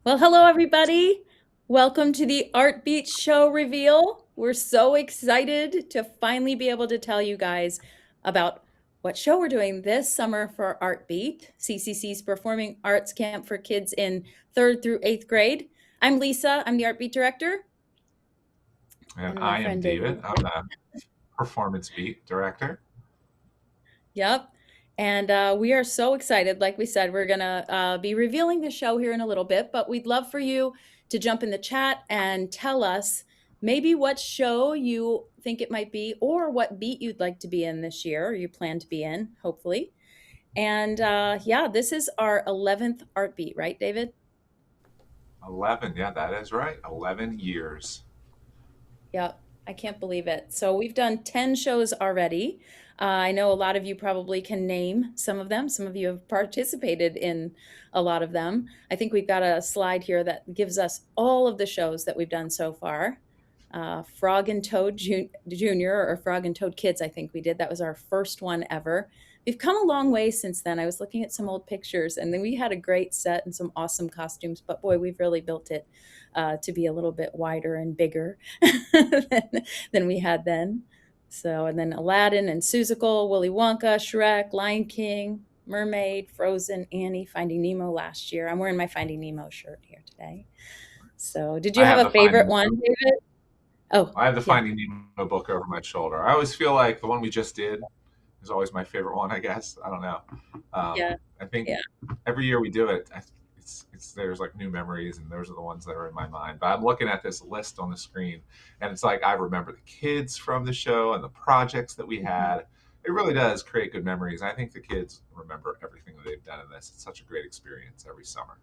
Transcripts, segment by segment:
Well, hello, everybody. Welcome to the ArtBeat show reveal. We're so excited to finally be able to tell you guys about what show we're doing this summer for ArtBeat, CCC's Performing Arts Camp for kids in third through eighth grade. I'm Lisa, I'm the ArtBeat director, And and my I am friend David David. is I'm here. the performance beat director. Yep. And we are so excited. Like we said, we're going to be revealing the show here in a little bit, but we'd love for you to jump in the chat and tell us maybe what show you think it might be or what beat you'd like to be in this year or you plan to be in, hopefully. And yeah, this is our 11th art beat, right, David? 11. Yeah, that is right. 11 years. Yep, I can't believe it. So we've done 10 shows already. I know a lot of you probably can name some of them. Some of you have participated in a lot of them. I think we've got a slide here that gives us all of the shows that we've done so far. Frog and Toad Junior or Frog and Toad Kids, I think we did. That was our first one ever. We've come a long way since then. I was looking at some old pictures, and then we had a great set and some awesome costumes. But boy, we've really built it to be a little bit wider and bigger than, than we had then. So, and then Aladdin and Seussical, Willy Wonka, Shrek, Lion King, Mermaid, Frozen, Annie, Finding Nemo last year. I'm wearing my Finding Nemo shirt here today. So, did you I have have a the favorite Finding one, Nemo. David? Oh, I have the yeah, Finding Nemo book over my shoulder. I always feel like the one we just did is always my favorite one. I guess I don't know. yeah, I think yeah. every year we do it. It's there's like new memories, and those are the ones that are in my mind. But I'm looking at this list on the screen, and it's like I remember the kids from the show and the projects that we Mhm. had. It really does create good memories. I think the kids remember everything that they've done in this. It's such a great experience every summer.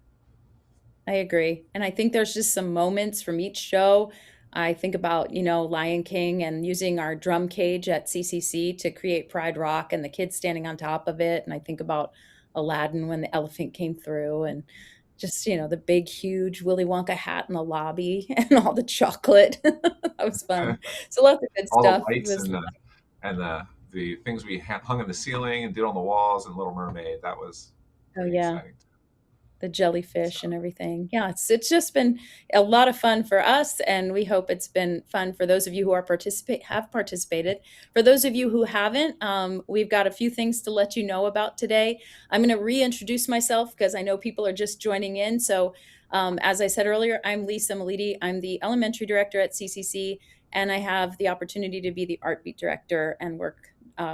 I agree. And I think there's just some moments from each show. I think about, Lion King and using our drum cage at CCC to create Pride Rock and the kids standing on top of it. And I think about Aladdin when the elephant came through and just, the big, huge Willy Wonka hat in the lobby and all the chocolate. That was fun. So lots of good All the stuff. It lights was, and the things we hung in the ceiling and did on the walls and Little Mermaid. That was oh, pretty yeah. exciting. The So jellyfish and everything. Yeah, it's just been a lot of fun for us, and we hope it's been fun for those of you who have participated. For those of you who haven't, we've got a few things to let you know about today. I'm going to reintroduce myself because I know people are just joining in. So, as I said earlier, I'm Lisa Meliti. I'm the elementary director at CCC, and I have the opportunity to be the art beat director and work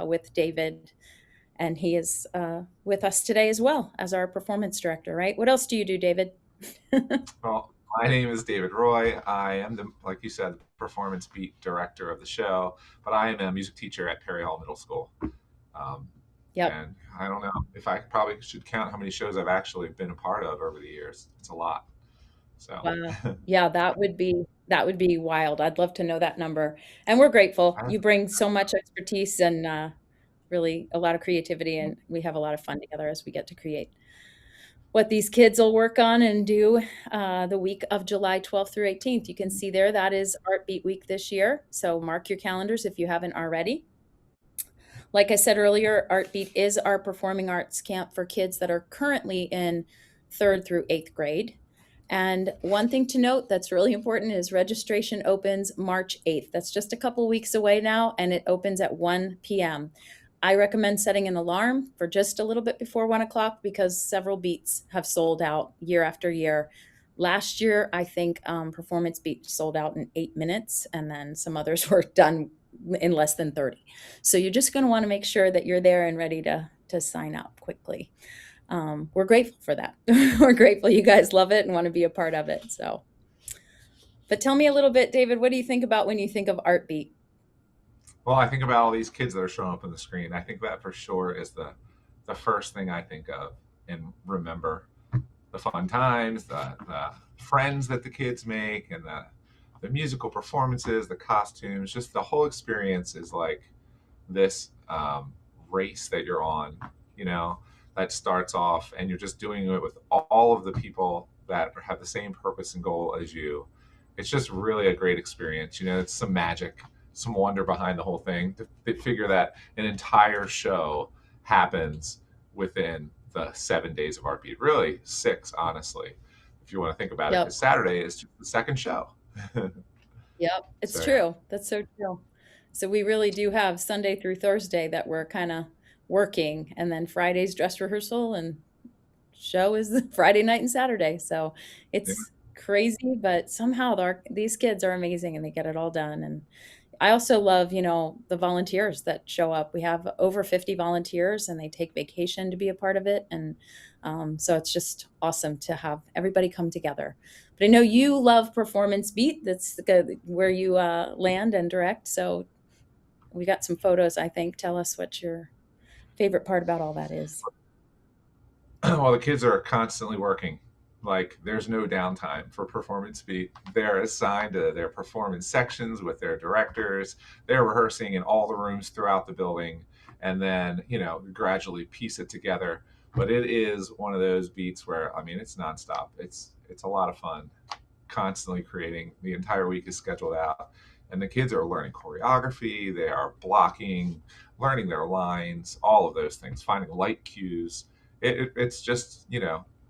with David, and he is with us today as well as our performance director, right? What else do you do, David? well, my name is David Roy. I am the, like you said, performance beat director of the show, but I am a music teacher at Perry Hall Middle School. Um, Yep. and I don't know if I probably should count how many shows I've actually been a part of over the years. It's a lot. So Wow. Yeah, that would be wild. I'd love to know that number. And we're grateful. I You bring so much expertise and really a lot of creativity, and we have a lot of fun together as we get to create what these kids will work on and do the week of July 12th through 18th. You can see there that is Art Beat Week this year. So mark your calendars if you haven't already. Like I said earlier, ArtBeat is our performing arts camp for kids that are currently in third through eighth grade. And one thing to note that's really important is registration opens March 8th. That's just a couple weeks away now, and it opens at 1 p.m. I recommend setting an alarm for just a little bit before 1 o'clock because several beats have sold out year after year. Last year, I think Performance Beat sold out in 8 minutes, and then some others were done in less than 30. So you're just going to want to make sure that you're there and ready to sign up quickly. We're grateful for that. We're grateful you guys love it and want to be a part of it. So, but tell me a little bit, David. What do you think about when you think of ArtBeat? well, I think about all these kids that are showing up on the screen. I think that for sure is the first thing I think of and remember the fun times, the friends that the kids make, and the musical performances, the costumes, just the whole experience is like this race that you're on, you know, that starts off and you're just doing it with all of the people that have the same purpose and goal as you. It's just really a great experience. You know, it's some magic, some wonder behind the whole thing. To figure that an entire show happens within the 7 days of Art Beat, really six, honestly. if you want to think about it, because Yep. Saturday is just the second show. Yep. It's So yeah, true. That's so true. So we really do have Sunday through Thursday that we're kind of working, and then Friday's dress rehearsal and show is Friday night and Saturday. So yeah. it's crazy, but somehow these kids are amazing and they get it all done. And I also love, the volunteers that show up. We have over 50 volunteers and they take vacation to be a part of it. And so it's just awesome to have everybody come together. But I know you love Performance Beat. That's where you land and direct. So we got some photos, I think. Tell us what your favorite part about all that is. Well, the kids are constantly working. Like there's no downtime for performance beat. They're assigned to their performance sections with their directors. They're rehearsing in all the rooms throughout the building, and then gradually piece it together. But it is one of those beats where I mean it's nonstop. It's a lot of fun. Constantly creating. The entire week is scheduled out, and the kids are learning choreography. They are blocking, learning their lines, all of those things, finding light cues. It's just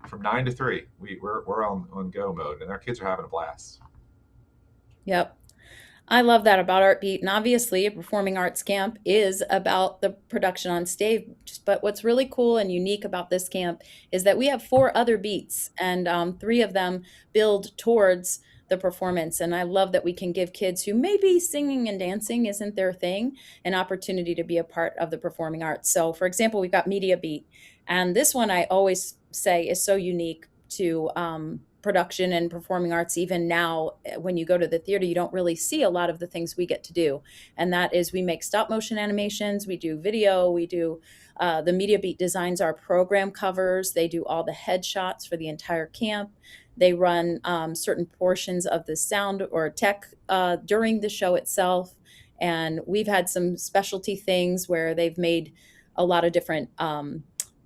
from 9 to 3, we're on go mode, and our kids are having a blast. Yep. I love that about ArtBeat. And obviously, a performing arts camp is about the production on stage. But what's really cool and unique about this camp is that we have four other beats, and three of them build towards the performance. And I love that we can give kids who maybe singing and dancing isn't their thing an opportunity to be a part of the performing arts. So, for example, we've got Media Beat. And this one I always say is so unique to production and performing arts. Even now, when you go to the theater, you don't really see a lot of the things we get to do, and that is we make stop motion animations, we do video, we do the Media Beat designs our program covers, they do all the headshots for the entire camp, they run certain portions of the sound or tech during the show itself. And we've had some specialty things where they've made a lot of different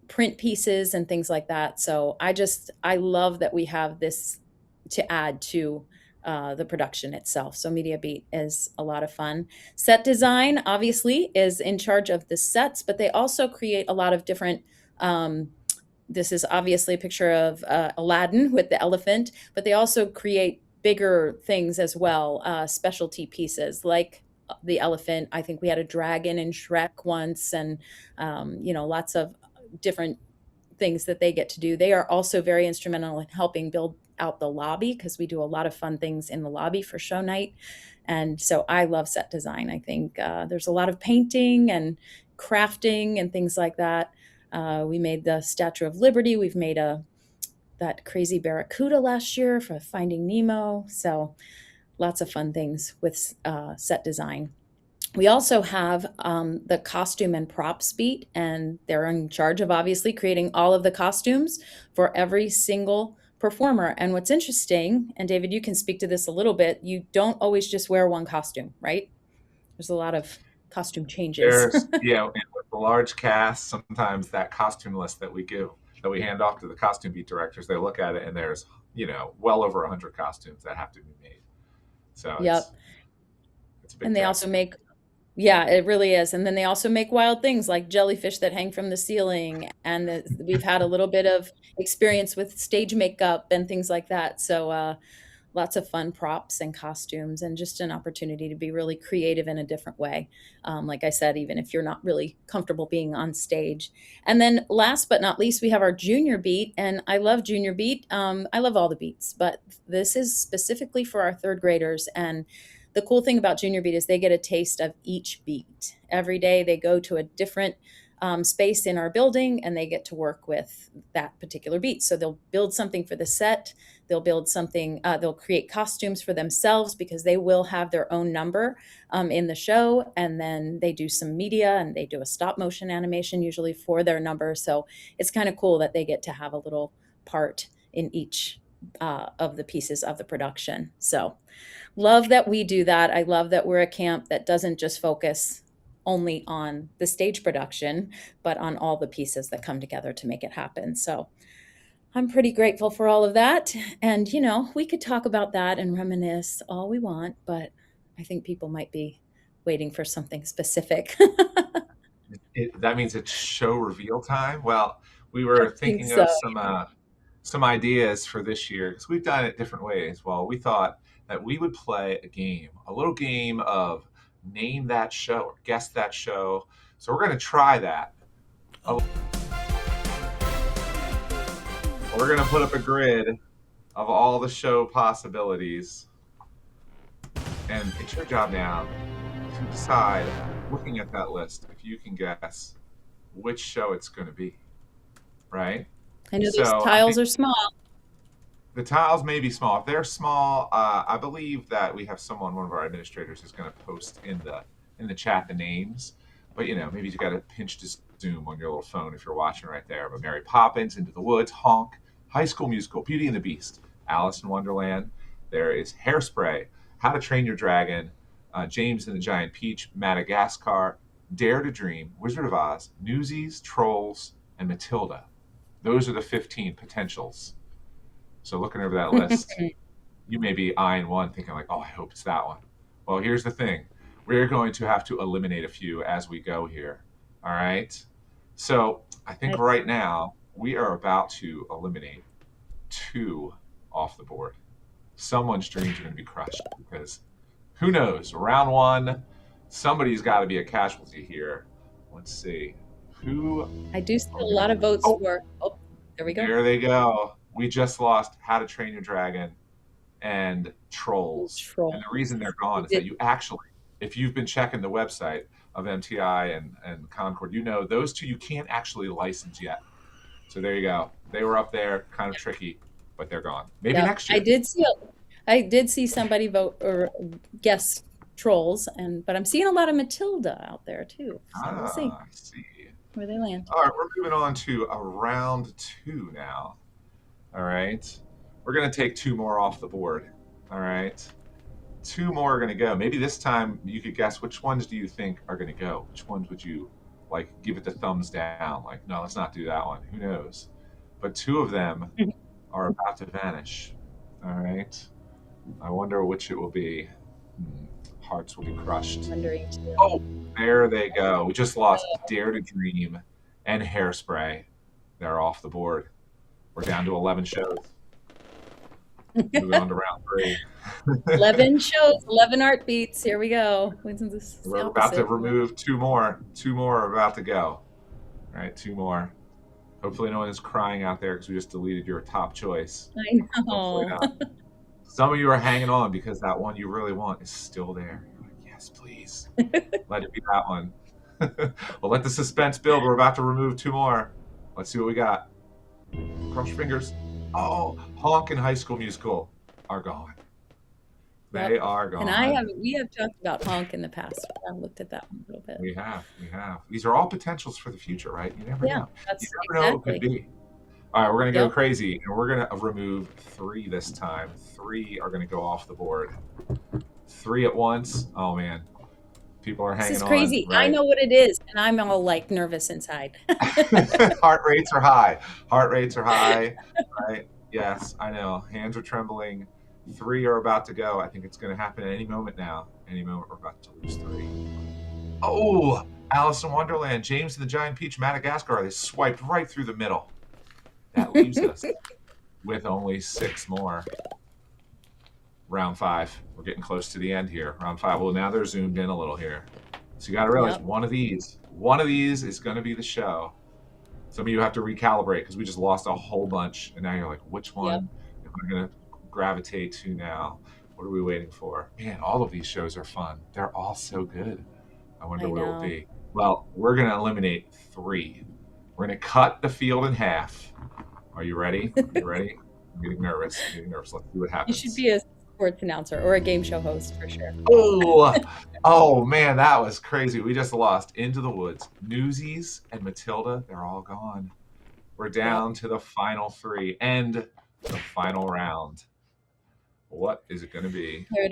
print pieces and things like that. So I love that we have this to add to the production itself. So Media Beat is a lot of fun. Set design obviously is in charge of the sets, but they also create a lot of different. This is obviously a picture of Aladdin with the elephant, but they also create bigger things as well, specialty pieces like the elephant. I think we had a dragon in Shrek once, and lots of different things that they get to do. They are also very instrumental in helping build out the lobby because we do a lot of fun things in the lobby for show night. And so I love set design. I think there's a lot of painting and crafting and things like that. We made the Statue of Liberty. We've made that crazy barracuda last year for Finding Nemo. So lots of fun things with set design. We also have the costume and props beat, and they're in charge of obviously creating all of the costumes for every single performer. And what's interesting, and David, you can speak to this a little bit, you don't always just wear one costume, right? There's a lot of costume changes. There's and with the large cast, sometimes that costume list that we hand off to the costume beat directors, they look at it and there's well over 100 costumes that have to be made. So Yep. it's a big And they task. also make Yeah, it really is. And then they also make wild things like jellyfish that hang from the ceiling. And we've had a little bit of experience with stage makeup and things like that. So lots of fun props and costumes, and just an opportunity to be really creative in a different way. Like I said, even if you're not really comfortable being on stage. And then last but not least, we have our junior beat. And I love junior beat. I love all the beats, but this is specifically for our third graders. And the cool thing about junior beat is they get a taste of each beat every day. They go to a different space in our building and they get to work with that particular beat. So they'll build something for the set, they'll build something, they'll create costumes for themselves because they will have their own number in the show. And then they do some media and they do a stop motion animation usually for their number. So it's kind of cool that they get to have a little part in each of the pieces of the production. So love that we do that. I love that we're a camp that doesn't just focus only on the stage production, but on all the pieces that come together to make it happen. So I'm pretty grateful for all of that. And, we could talk about that and reminisce all we want, but I think people might be waiting for something specific. That means it's show reveal time. Well, we I were think thinking so. of some ideas for this year because we've done it different ways. Well, we thought that we would play a game, a little game of name that show or guess that show. So we're going to try that. We're going to put up a grid of all the show possibilities. And it's your job now to decide, looking at that list, if you can guess which show it's going to be, right? I know these So I tiles think are small. the tiles may be small. If they're small, I believe that we have someone, one of our administrators, is going to post in the chat the names. But maybe you got to pinch to zoom on your little phone if you're watching right there. But Mary Poppins, Into the Woods, Honk, High School Musical, Beauty and the Beast, Alice in Wonderland. There is Hairspray, How to Train Your Dragon, James and the Giant Peach, Madagascar, Dare to Dream, Wizard of Oz, Newsies, Trolls, and Matilda. Those are the 15 potentials. So looking over that list, you may be eyeing one thinking like, oh, I hope it's that one. Well, here's the thing. We're going to have to eliminate a few as we go here. All right. So I think right now we are about to eliminate 2 off the board. Someone's dreams are going to be crushed because who knows? Round 1, somebody's got to be a casualty here. Let's see. I do see a lot of votes for. Oh, there we go. There they go. We just lost How to Train Your Dragon and Trolls. And the reason they're gone is that you actually, if you've been checking the website of MTI and Concord, those 2 you can't actually license yet. So there you go. They were up there, kind of tricky, but they're gone. Maybe next year. I did see somebody vote or guess Trolls, but I'm seeing a lot of Matilda out there too. So we'll see. I see where they land. All right, we're moving on to a round 2 now. All right. We're going to take 2 more off the board. All right. 2 more are going to go. Maybe this time you could guess which ones do you think are going to go? Which ones would you give it the thumbs down? No, let's not do that one. Who knows? But 2 of them are about to vanish. All right. I wonder which it will be. Hearts will be crushed. Oh, there they go. We just lost Dare to Dream and Hairspray. They're off the board. We're down to 11 shows. Moving on to round 3. 11 shows, 11 art beats. Here we go. We're about to remove 2 more. 2 more are about to go. All right, 2 more. Hopefully no one is crying out there because we just deleted your top choice. I know. Hopefully not. Some of you are hanging on because that one you really want is still there. You're like, yes, please. Let it be that one. Well, let the suspense build. We're about to remove 2 more. Let's see what we got. Cross your fingers. Oh, Honk and High School Musical are gone. They are gone. And we have talked about Honk in the past. I looked at that one a little bit. We have. These are all potentials for the future, right? You never know. You never know what it could be. All right, we're going to go crazy, and we're going to remove 3 this time. 3 are going to go off the board. 3 at once. Oh, man. People are hanging on. This is crazy. Right? I know what it is, and I'm all nervous inside. Heart rates are high. Right? Yes, I know. Hands are trembling. 3 are about to go. I think it's going to happen at any moment now. Any moment we're about to lose 3. Oh, Alice in Wonderland, James and the Giant Peach, Madagascar. They swiped right through the middle. That leaves us with only 6 more. Round 5. We're getting close to the end here. Round 5. Well, now they're zoomed in a little here. So you got to realize one of these is going to be the show. Some of you have to recalibrate because we just lost a whole bunch. And now you're like, which one am I going to gravitate to now? What are we waiting for? Man, all of these shows are fun. They're all so good. I wonder what it will be. Well, we're going to eliminate 3. We're going to cut the field in half. Are you ready? I'm getting nervous. Let's see what happens. You should be a sports announcer or a game show host for sure. Oh man, that was crazy. We just lost Into the Woods, Newsies, and Matilda. They're all gone. We're down to the final 3 and the final round. What is it going to be? Here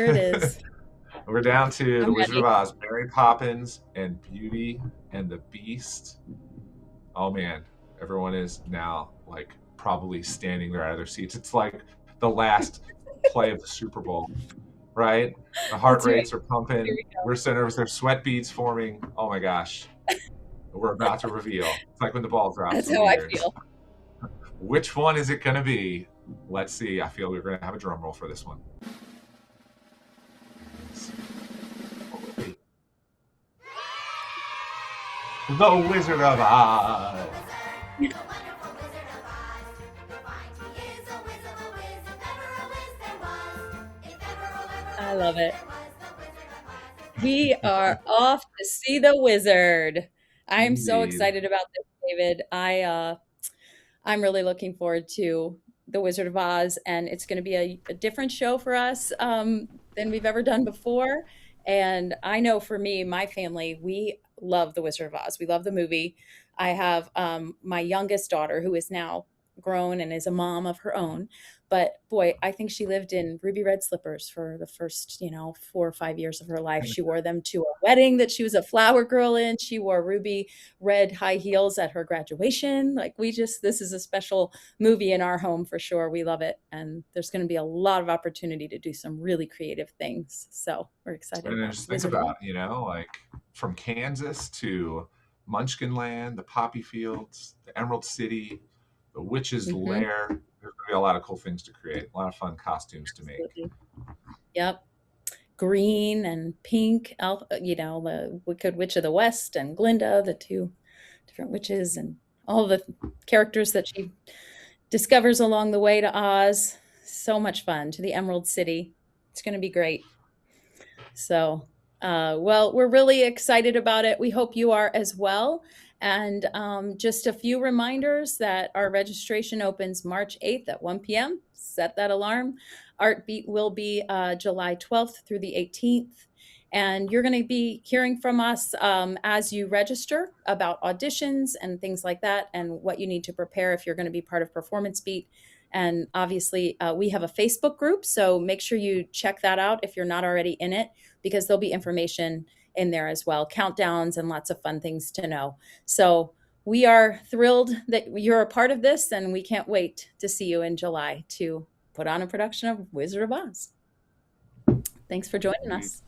it is. We're down to The Wizard of Oz, Mary Poppins, and Beauty and the Beast. Oh man, everyone is now probably standing there out of their seats. It's like the last play of the Super Bowl, right? The heart rates are pumping. We're so nervous. There's sweat beads forming. Oh my gosh. We're about to reveal. It's like when the ball drops. That's how I feel. Which one is it going to be? Let's see. I feel we're going to have a drum roll for this one. The Wizard of Oz. I love it. We are off to see the wizard. I'm so Indeed. excited about this, David. I'm really looking forward to The Wizard of Oz, and it's going to be a different show for us than we've ever done before. And I know for me, my family, we love The Wizard of Oz. We love the movie. I have my youngest daughter who is now grown and is a mom of her own. But boy, I think she lived in ruby red slippers for the first, 4 or 5 years of her life. She wore them to a wedding that she was a flower girl in. She wore ruby red high heels at her graduation. Like this is a special movie in our home for sure. We love it. And there's going to be a lot of opportunity to do some really creative things. So we're excited And then about just think Wizard of Oz. about, like from Kansas to Munchkin Land, the poppy fields, the Emerald City, the Witch's Hmm. Lair. There's going to be a lot of cool things to create, a lot of fun costumes to make. Absolutely. Yep. Green and pink, the Wicked Witch of the West and Glinda, the two different witches, and all the characters that she discovers along the way to Oz. So much fun to the Emerald City. It's going to be great. So, well, we're really excited about it. We hope you are as well. And just a few reminders that our registration opens March 8th at 1 p.m. Set that alarm. ArtBeat will be July 12th through the 18th. And you're going to be hearing from us as you register about auditions and things like that, and what you need to prepare if you're going to be part of Performance Beat. And obviously, we have a Facebook group, so make sure you check that out if you're not already in it, because there'll be information in there as well, countdowns and lots of fun things to know. So we are thrilled that you're a part of this, and we can't wait to see you in July to put on a production of Wizard of Oz. Thanks for joining Indeed. us.